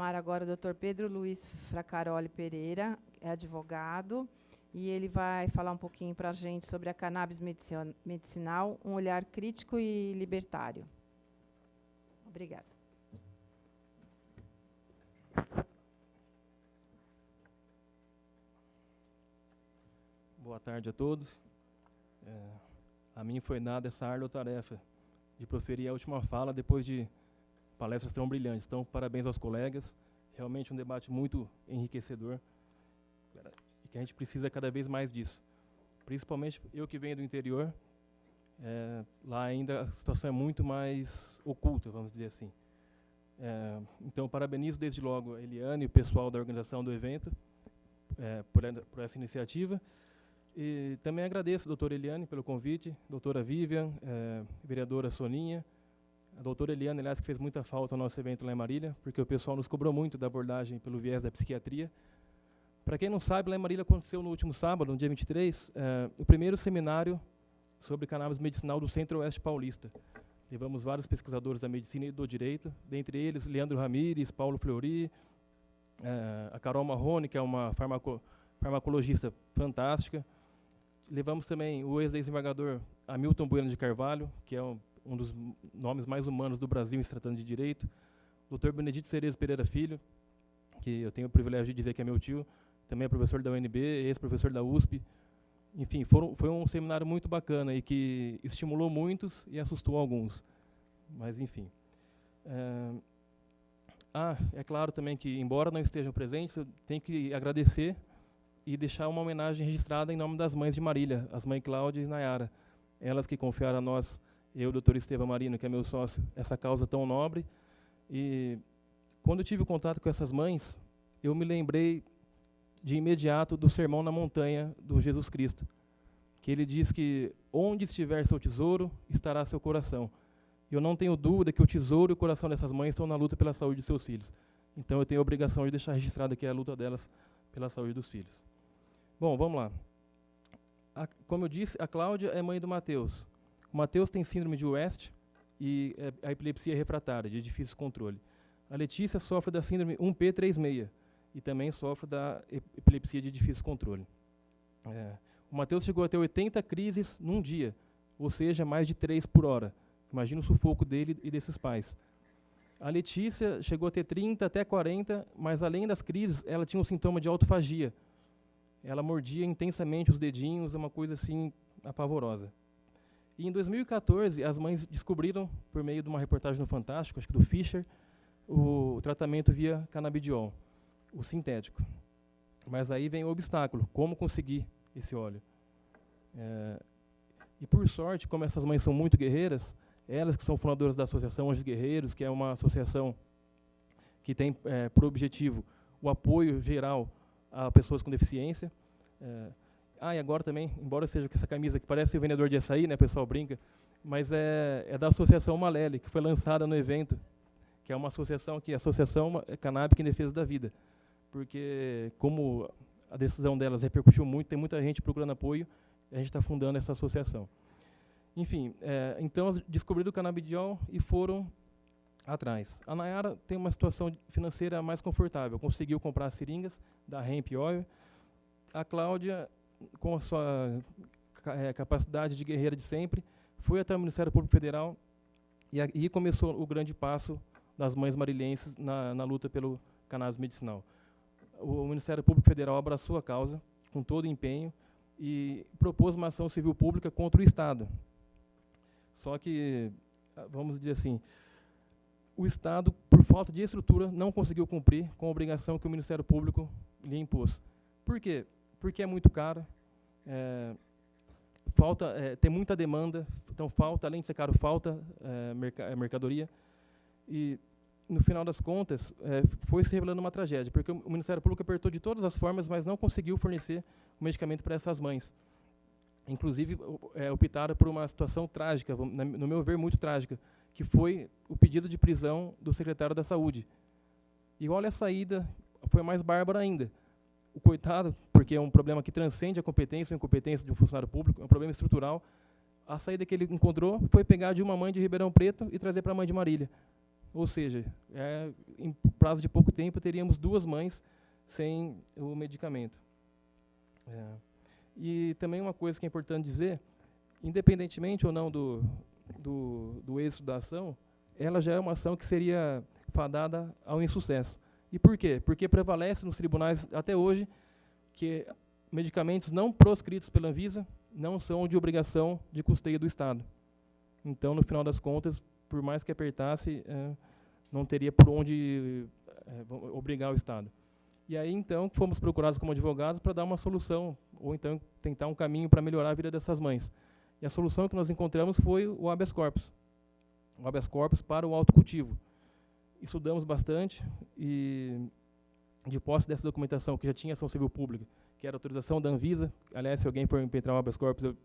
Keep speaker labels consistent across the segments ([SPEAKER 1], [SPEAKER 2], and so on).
[SPEAKER 1] chamar agora o Dr. Pedro Luiz Fracaroli Pereira, é advogado, e ele vai falar um pouquinho para a gente sobre a cannabis medicinal, um olhar crítico e libertário. Obrigada.
[SPEAKER 2] Boa tarde a todos. A mim foi dada essa árdua tarefa de proferir a última fala depois de palestras tão brilhantes. Então, parabéns aos colegas. Realmente um debate muito enriquecedor e que a gente precisa cada vez mais disso. Principalmente eu que venho do interior, lá ainda a situação é muito mais oculta, vamos dizer assim. Então, parabenizo desde logo a Eliane e o pessoal da organização do evento por essa iniciativa. E também agradeço a doutora Eliane pelo convite, doutora Vivian, vereadora Soninha, a doutora Eliane, aliás, que fez muita falta ao nosso evento lá em Marília, porque o pessoal nos cobrou muito da abordagem pelo viés da psiquiatria. Para quem não sabe, lá em Marília aconteceu no último sábado, no dia 23, o primeiro seminário sobre cannabis medicinal do Centro-Oeste Paulista. Levamos vários pesquisadores da medicina e do direito, dentre eles Leandro Ramires, Paulo Fleury, a Carol Marrone, que é uma farmacologista fantástica. Levamos também o ex-desembargador Hamilton Bueno de Carvalho, que é um dos nomes mais humanos do Brasil em se tratando de direito. O Dr. Benedito Cerezo Pereira Filho, que eu tenho o privilégio de dizer que é meu tio, também é professor da UNB, ex-professor da USP. Enfim, foi um seminário muito bacana e que estimulou muitos e assustou alguns. Mas, enfim. É claro também que, embora não estejam presentes, eu tenho que agradecer e deixar uma homenagem registrada em nome das mães de Marília, as mães Cláudia e Nayara. Elas que confiaram a nós, eu, o doutor Estevão Marino, que é meu sócio, essa causa tão nobre. E quando eu tive contato com essas mães, eu me lembrei de imediato do Sermão na Montanha do Jesus Cristo, que ele diz que onde estiver seu tesouro, estará seu coração. E eu não tenho dúvida que o tesouro e o coração dessas mães estão na luta pela saúde de seus filhos. Então eu tenho a obrigação de deixar registrado aqui a luta delas pela saúde dos filhos. Bom, vamos lá. Como eu disse, a Cláudia é mãe do Matheus. O Matheus tem síndrome de West e a epilepsia refratária, de difícil controle. A Letícia sofre da síndrome 1P36 e também sofre da epilepsia de difícil controle. O Matheus chegou a ter 80 crises num dia, ou seja, mais de 3 por hora. Imagina o sufoco dele e desses pais. A Letícia chegou a ter 30 até 40, mas além das crises, ela tinha um sintoma de autofagia. Ela mordia intensamente os dedinhos, uma coisa assim apavorosa. E em 2014, as mães descobriram, por meio de uma reportagem no Fantástico, acho que do Fischer, o tratamento via canabidiol, o sintético. Mas aí vem o obstáculo, como conseguir esse óleo. E por sorte, como essas mães são muito guerreiras, elas que são fundadoras da Associação Anjos Guerreiros, que é uma associação que tem por objetivo o apoio geral a pessoas com deficiência. E agora também, embora seja com essa camisa que parece o vendedor de açaí, né, o pessoal brinca, mas é da Associação Malele, que foi lançada no evento, que é uma associação aqui, Associação Canábica em Defesa da Vida. Porque, como a decisão delas repercutiu muito, tem muita gente procurando apoio, a gente está fundando essa associação. Enfim, então descobriram o canabidiol e foram atrás. A Nayara tem uma situação financeira mais confortável, conseguiu comprar as seringas da Hemp Oil. A Cláudia, com a sua capacidade de guerreira de sempre, foi até o Ministério Público Federal e aí começou o grande passo das mães marilhenses na luta pelo cannabis medicinal. O Ministério Público Federal abraçou a causa com todo empenho e propôs uma ação civil pública contra o Estado. Só que, vamos dizer assim, o Estado, por falta de estrutura, não conseguiu cumprir com a obrigação que o Ministério Público lhe impôs. Por quê? Porque é muito caro, tem muita demanda, então falta, além de ser caro, falta mercadoria. E, no final das contas, foi se revelando uma tragédia, porque o Ministério Público apertou de todas as formas, mas não conseguiu fornecer o medicamento para essas mães. Inclusive, optaram por uma situação trágica, no meu ver, muito trágica, que foi o pedido de prisão do secretário da Saúde. E olha, a saída foi mais bárbara ainda. O coitado, porque é um problema que transcende a competência ou incompetência de um funcionário público, é um problema estrutural, a saída que ele encontrou foi pegar de uma mãe de Ribeirão Preto e trazer para a mãe de Marília. Ou seja, em prazo de pouco tempo, teríamos 2 mães sem o medicamento. E também uma coisa que é importante dizer, independentemente ou não do êxito da ação, ela já é uma ação que seria fadada ao insucesso. E por quê? Porque prevalece nos tribunais até hoje que medicamentos não proscritos pela Anvisa não são de obrigação de custeio do Estado. Então, no final das contas, por mais que apertasse, não teria por onde obrigar o Estado. E aí, então, fomos procurados como advogados para dar uma solução, ou então tentar um caminho para melhorar a vida dessas mães. E a solução que nós encontramos foi o habeas corpus. O habeas corpus para o autocultivo. Estudamos bastante e, de posse dessa documentação, que já tinha ação civil pública, que era a autorização da Anvisa, aliás, se alguém for impetrar o habeas corpus, eu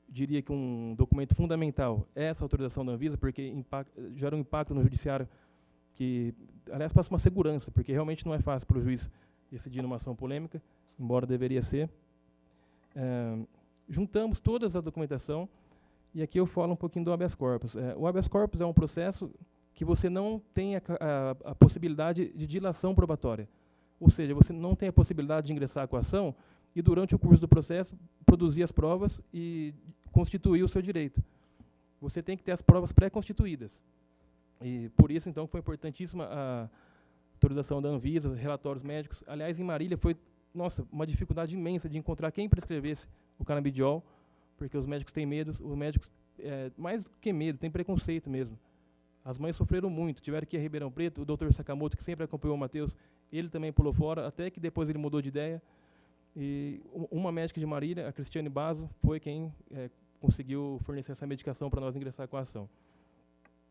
[SPEAKER 2] diria que um documento fundamental é essa autorização da Anvisa, porque gera um impacto no judiciário que, aliás, passa uma segurança, porque realmente não é fácil para o juiz decidir numa ação polêmica, embora deveria ser. Juntamos toda a documentação, e aqui eu falo um pouquinho do habeas corpus. O habeas corpus é um processo que você não tem a possibilidade de dilação probatória. Ou seja, você não tem a possibilidade de ingressar com a ação e, durante o curso do processo, produzir as provas e constituir o seu direito. Você tem que ter as provas pré-constituídas. E, por isso, então, foi importantíssima a autorização da Anvisa, relatórios médicos. Aliás, em Marília foi, uma dificuldade imensa de encontrar quem prescrevesse o canabidiol, porque os médicos têm medo, os médicos, mais do que medo, têm preconceito mesmo. As mães sofreram muito, tiveram que ir a Ribeirão Preto, o doutor Sakamoto, que sempre acompanhou o Matheus, ele também pulou fora, até que depois ele mudou de ideia. E uma médica de Marília, a Cristiane Basso, foi quem conseguiu fornecer essa medicação para nós ingressar com a ação.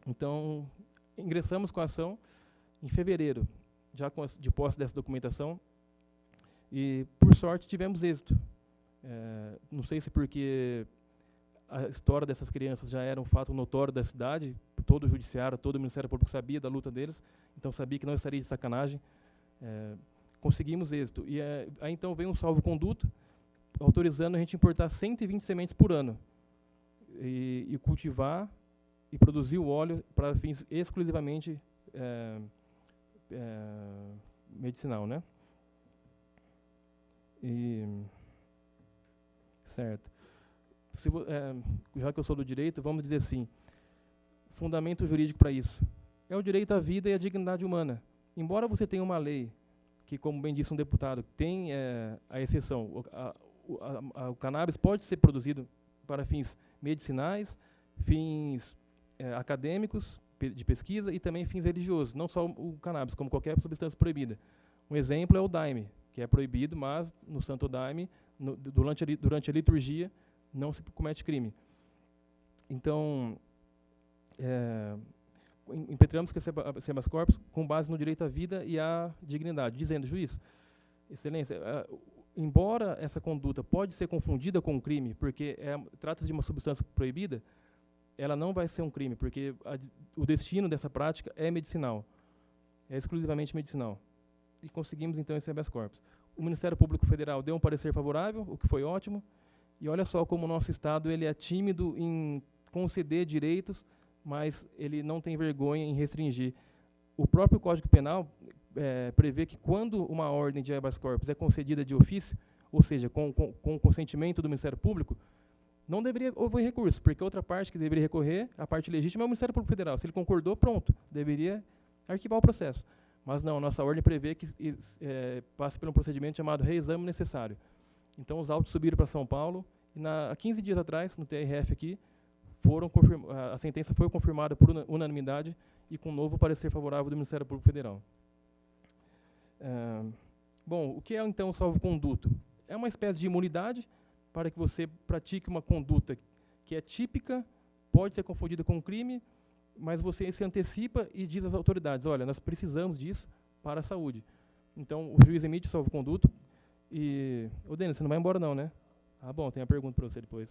[SPEAKER 2] Então, ingressamos com a ação em fevereiro, já de posse dessa documentação, e, por sorte, tivemos êxito. Não sei se porque a história dessas crianças já era um fato notório da cidade, todo o judiciário, todo o Ministério Público sabia da luta deles, então sabia que não estaria de sacanagem. Conseguimos êxito. E aí então veio um salvo-conduto, autorizando a gente importar 120 sementes por ano e cultivar e produzir o óleo para fins exclusivamente medicinal, né? Certo. Já que eu sou do direito, vamos dizer assim, fundamento jurídico para isso é o direito à vida e à dignidade humana. Embora você tenha uma lei que, como bem disse um deputado, tem a exceção, o cannabis pode ser produzido para fins medicinais, fins acadêmicos, de pesquisa, e também fins religiosos, não só o cannabis, como qualquer substância proibida. Um exemplo é o daime, que é proibido, mas no santo daime, durante a liturgia, não se comete crime. Então, impetramos que esse habeas corpus com base no direito à vida e à dignidade, dizendo, juiz, excelência, embora essa conduta pode ser confundida com um crime, porque trata-se de uma substância proibida, ela não vai ser um crime, porque o destino dessa prática é medicinal, é exclusivamente medicinal. E conseguimos, então, esse habeas corpus. O Ministério Público Federal deu um parecer favorável, o que foi ótimo, e olha só como o nosso Estado ele é tímido em conceder direitos, mas ele não tem vergonha em restringir. O próprio Código Penal prevê que quando uma ordem de habeas corpus é concedida de ofício, ou seja, com o consentimento do Ministério Público, não deveria haver recurso, porque a outra parte que deveria recorrer, a parte legítima, é o Ministério Público Federal. Se ele concordou, pronto, deveria arquivar o processo. Mas não, a nossa ordem prevê que passe por um procedimento chamado reexame necessário. Então, os autos subiram para São Paulo, e há 15 dias atrás, no TRF aqui, a sentença foi confirmada por unanimidade e com um novo parecer favorável do Ministério Público Federal. Bom, o que é, então, o salvo-conduto? É uma espécie de imunidade para que você pratique uma conduta que é típica, pode ser confundida com um crime, mas você se antecipa e diz às autoridades, olha, nós precisamos disso para a saúde. Então, o juiz emite o salvo-conduto e... Ô, Denis, você não vai embora não, né? Ah, bom, tem uma pergunta para você depois.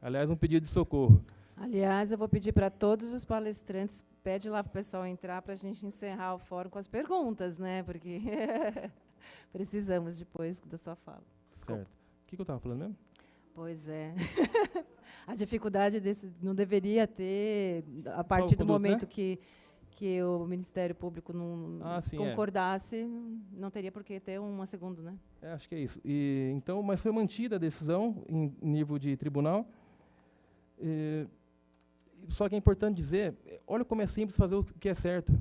[SPEAKER 2] Aliás, um pedido de socorro.
[SPEAKER 1] Aliás, eu vou pedir para todos os palestrantes, pede lá para o pessoal entrar para a gente encerrar o fórum com as perguntas, né? Porque precisamos depois da sua fala. Desculpa.
[SPEAKER 2] Certo. O que eu estava falando mesmo?
[SPEAKER 1] Pois é. A dificuldade não deveria ter, a partir do momento, né, que o Ministério Público não
[SPEAKER 2] sim,
[SPEAKER 1] concordasse, não teria por que ter uma segunda, né?
[SPEAKER 2] Acho que é isso. Então, mas foi mantida a decisão em nível de tribunal. Só que é importante dizer, olha como é simples fazer o que é certo.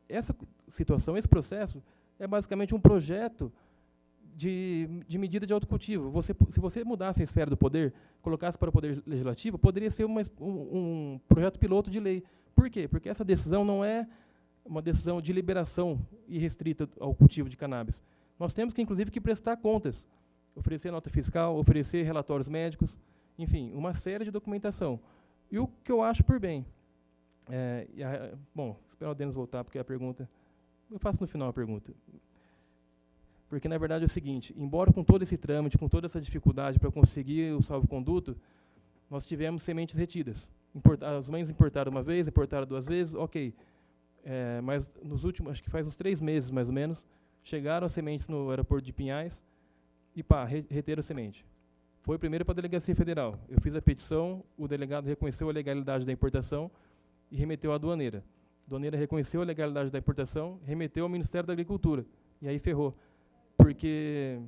[SPEAKER 2] Essa situação, esse processo, é basicamente um projeto de medida de autocultivo. Se você mudasse a esfera do poder, colocasse para o poder legislativo, poderia ser um projeto piloto de lei. Por quê? Porque essa decisão não é uma decisão de liberação irrestrita ao cultivo de cannabis. Nós temos que, inclusive, que prestar contas, oferecer nota fiscal, oferecer relatórios médicos, enfim, uma série de documentação. E o que eu acho por bem, bom, esperar o Denis voltar, porque a pergunta, eu faço no final a pergunta. Porque, na verdade, é o seguinte, embora com todo esse trâmite, com toda essa dificuldade para conseguir o salvo-conduto, nós tivemos sementes retidas. As mães importaram uma vez, importaram 2 vezes, ok. Mas nos últimos, acho que faz uns 3 meses, mais ou menos, chegaram as sementes no aeroporto de Pinhais e, reteram a semente. Foi primeiro para a Delegacia Federal. Eu fiz a petição, o delegado reconheceu a legalidade da importação e remeteu à aduaneira. A aduaneira reconheceu a legalidade da importação, remeteu ao Ministério da Agricultura. E aí ferrou. Porque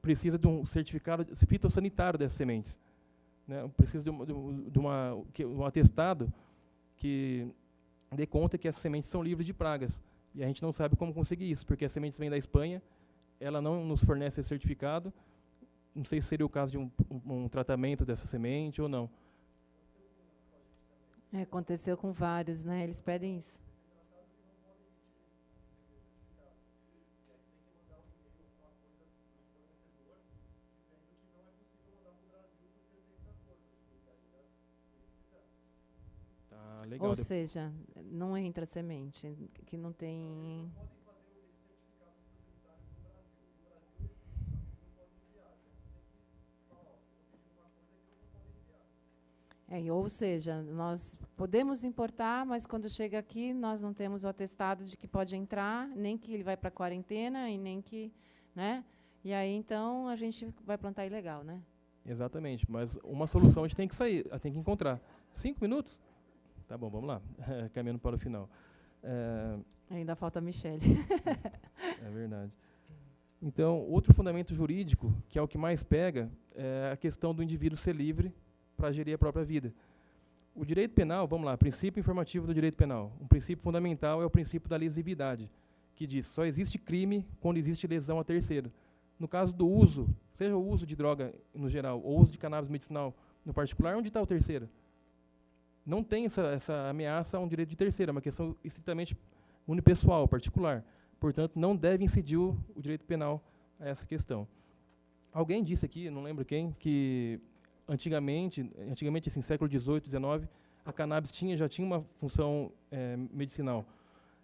[SPEAKER 2] precisa de um certificado fitossanitário dessas sementes. Né? Precisa de um atestado que dê conta que essas sementes são livres de pragas. E a gente não sabe como conseguir isso, porque as sementes vêm da Espanha, ela não nos fornece esse certificado. Não sei se seria o caso de um tratamento dessa semente ou não.
[SPEAKER 1] Aconteceu com vários, né? Eles pedem isso.
[SPEAKER 2] Tá, legal.
[SPEAKER 1] Ou seja, não entra semente, que não tem... Ou seja, nós podemos importar, mas quando chega aqui, nós não temos o atestado de que pode entrar, nem que ele vai para a quarentena, e nem que... né? E aí, então, a gente vai plantar ilegal, né?
[SPEAKER 2] Exatamente, mas uma solução a gente tem que encontrar. 5 minutos? Tá bom, vamos lá, caminhando para o final.
[SPEAKER 1] Ainda falta a Michele.
[SPEAKER 2] É verdade. Então, outro fundamento jurídico, que é o que mais pega, é a questão do indivíduo ser livre para gerir a própria vida. O direito penal, vamos lá, princípio informativo do direito penal. Um princípio fundamental é o princípio da lesividade, que diz só existe crime quando existe lesão a terceiro. No caso do uso, seja o uso de droga no geral, ou o uso de cannabis medicinal no particular, onde está o terceiro? Não tem essa ameaça a um direito de terceiro, é uma questão estritamente unipessoal, particular. Portanto, não deve incidir o direito penal a essa questão. Alguém disse aqui, não lembro quem, que antigamente assim, século XVIII, XIX, a cannabis já tinha uma função medicinal.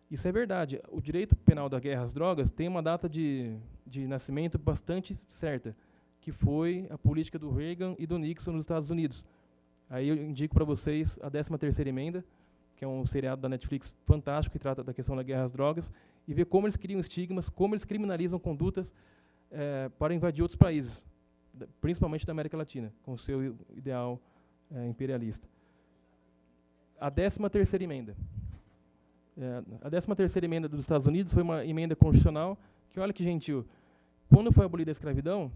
[SPEAKER 2] Isso é verdade. O direito penal da guerra às drogas tem uma data de nascimento bastante certa, que foi a política do Reagan e do Nixon nos Estados Unidos. Aí eu indico para vocês a 13ª Emenda, que é um seriado da Netflix fantástico, que trata da questão da guerra às drogas, e ver como eles criam estigmas, como eles criminalizam condutas para invadir outros países, principalmente da América Latina, com o seu ideal imperialista. A 13ª Emenda. A 13ª Emenda dos Estados Unidos foi uma emenda constitucional que, olha que gentil, quando foi abolida a escravidão,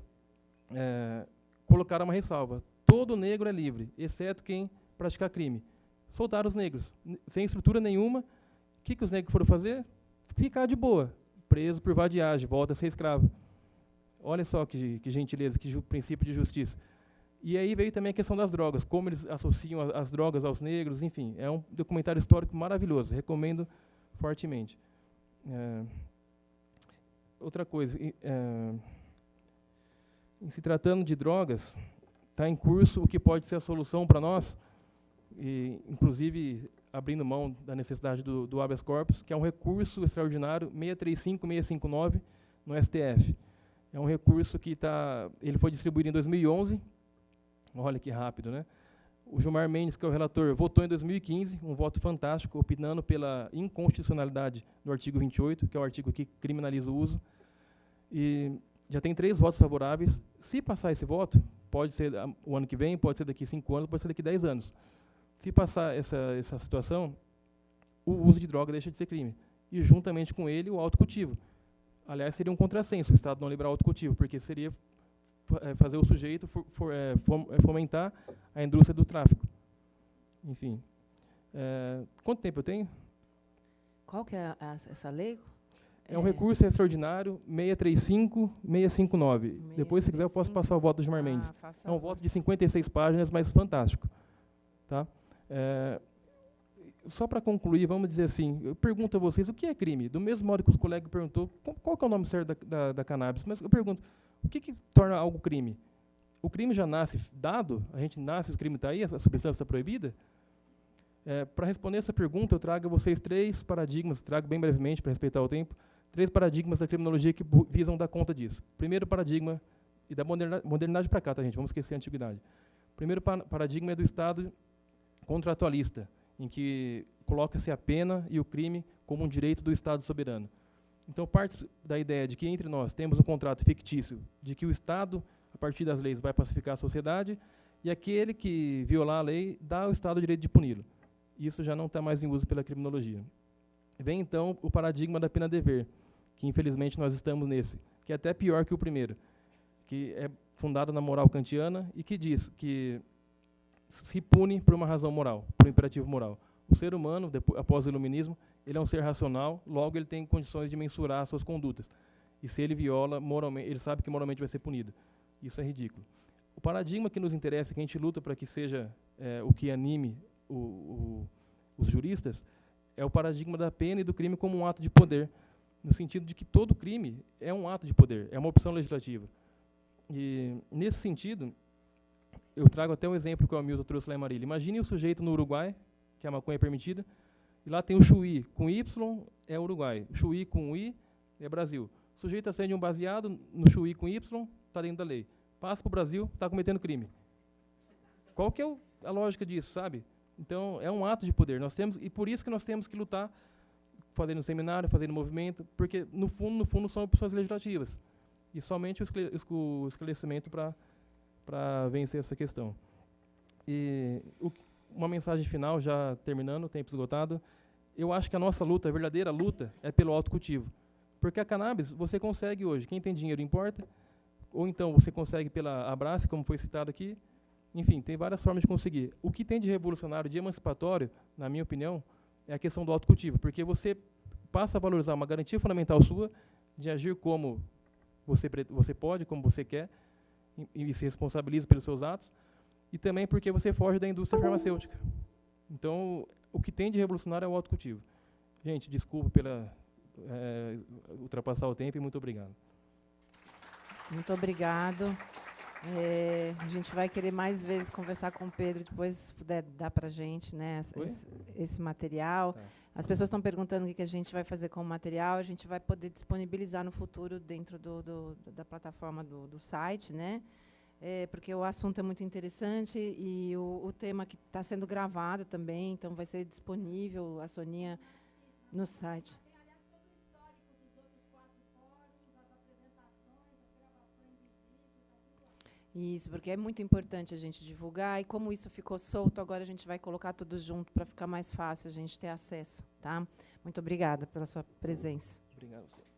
[SPEAKER 2] colocaram uma ressalva. Todo negro é livre, exceto quem praticar crime. Soltaram os negros, sem estrutura nenhuma. O que os negros foram fazer? Ficar de boa, preso por vadiagem, volta a ser escravo. Olha só que gentileza, que princípio de justiça. E aí veio também a questão das drogas, como eles associam as drogas aos negros, enfim. É um documentário histórico maravilhoso, recomendo fortemente. Outra coisa, em se tratando de drogas, está em curso o que pode ser a solução para nós, e, inclusive abrindo mão da necessidade do habeas corpus, que é um recurso extraordinário 635.659 no STF. É um recurso que ele foi distribuído em 2011, olha que rápido, né? O Gilmar Mendes, que é o relator, votou em 2015, um voto fantástico, opinando pela inconstitucionalidade do artigo 28, que é o artigo que criminaliza o uso, e já tem 3 votos favoráveis. Se passar esse voto, pode ser o ano que vem, pode ser daqui 5 anos, pode ser daqui 10 anos. Se passar essa situação, o uso de droga deixa de ser crime. E, juntamente com ele, o autocultivo. Aliás, seria um contrassenso o Estado não liberar o autocultivo, porque seria fazer o sujeito fomentar a indústria do tráfico. Enfim. Quanto tempo eu tenho?
[SPEAKER 1] Qual que é essa lei?
[SPEAKER 2] É um recurso extraordinário 635-659. Depois, se quiser, eu posso passar o voto do Gilmar Mendes. É um voto de 56 páginas, mas fantástico. Tá? Só para concluir, vamos dizer assim, eu pergunto a vocês, o que é crime? Do mesmo modo que os colegas perguntou, qual que é o nome certo da cannabis? Mas eu pergunto, o que torna algo crime? O crime já nasce dado? A gente nasce, o crime está aí, a substância está proibida? Para responder essa pergunta, eu trago a vocês 3 paradigmas, trago bem brevemente para respeitar o tempo, 3 paradigmas da criminologia que visam dar conta disso. Primeiro paradigma, e da modernidade para cá, tá, gente? Vamos esquecer a antiguidade. Primeiro paradigma é do Estado contratualista, em que coloca-se a pena e o crime como um direito do Estado soberano. Então, parte da ideia de que entre nós temos um contrato fictício de que o Estado, a partir das leis, vai pacificar a sociedade, e aquele que violar a lei dá ao Estado o direito de puni-lo. Isso já não está mais em uso pela criminologia. Vem, então, o paradigma da pena-dever, que, infelizmente, nós estamos nesse, que é até pior que o primeiro, que é fundado na moral kantiana e que diz que se pune por uma razão moral, por um imperativo moral. O ser humano, após o iluminismo, ele é um ser racional, logo ele tem condições de mensurar as suas condutas. E se ele viola, moralmente, ele sabe que moralmente vai ser punido. Isso é ridículo. O paradigma que nos interessa, que a gente luta para que seja o que anime os juristas, é o paradigma da pena e do crime como um ato de poder, no sentido de que todo crime é um ato de poder, é uma opção legislativa. E, nesse sentido, eu trago até um exemplo que o Hamilton trouxe lá em Marília. Imagine o sujeito no Uruguai, que a maconha é permitida, e lá tem o Chuí, com Y é Uruguai, o Chuí com I é Brasil. O sujeito acende um baseado no Chuí com Y, está dentro da lei. Passa para o Brasil, está cometendo crime. Qual que é a lógica disso, sabe? Então, é um ato de poder. E por isso que nós temos que lutar, fazendo seminário, fazendo movimento, porque, no fundo, são opções legislativas. E somente o esclarecimento para vencer essa questão. E uma mensagem final, já terminando, tempo esgotado. Eu acho que a nossa luta, a verdadeira luta, é pelo autocultivo. Porque a cannabis, você consegue hoje. Quem tem dinheiro importa. Ou então você consegue pela Abrace, como foi citado aqui. Enfim, tem várias formas de conseguir. O que tem de revolucionário, de emancipatório, na minha opinião, é a questão do autocultivo. Porque você passa a valorizar uma garantia fundamental sua de agir como você pode, como você quer, e se responsabiliza pelos seus atos, e também porque você foge da indústria farmacêutica. Então, o que tem de revolucionário é o autocultivo. Gente, desculpa pela ultrapassar o tempo e muito obrigado.
[SPEAKER 1] Muito obrigado. A gente vai querer mais vezes conversar com o Pedro, depois, se puder dar para a gente, né, esse material. Tá. As pessoas estão perguntando o que a gente vai fazer com o material, a gente vai poder disponibilizar no futuro dentro da plataforma do site, né? Porque o assunto é muito interessante e o tema que está sendo gravado também, então vai ser disponível, a Soninha, no site. Isso, porque é muito importante a gente divulgar, e como isso ficou solto, agora a gente vai colocar tudo junto para ficar mais fácil a gente ter acesso, tá? Muito obrigada pela sua presença.
[SPEAKER 2] Obrigado a você.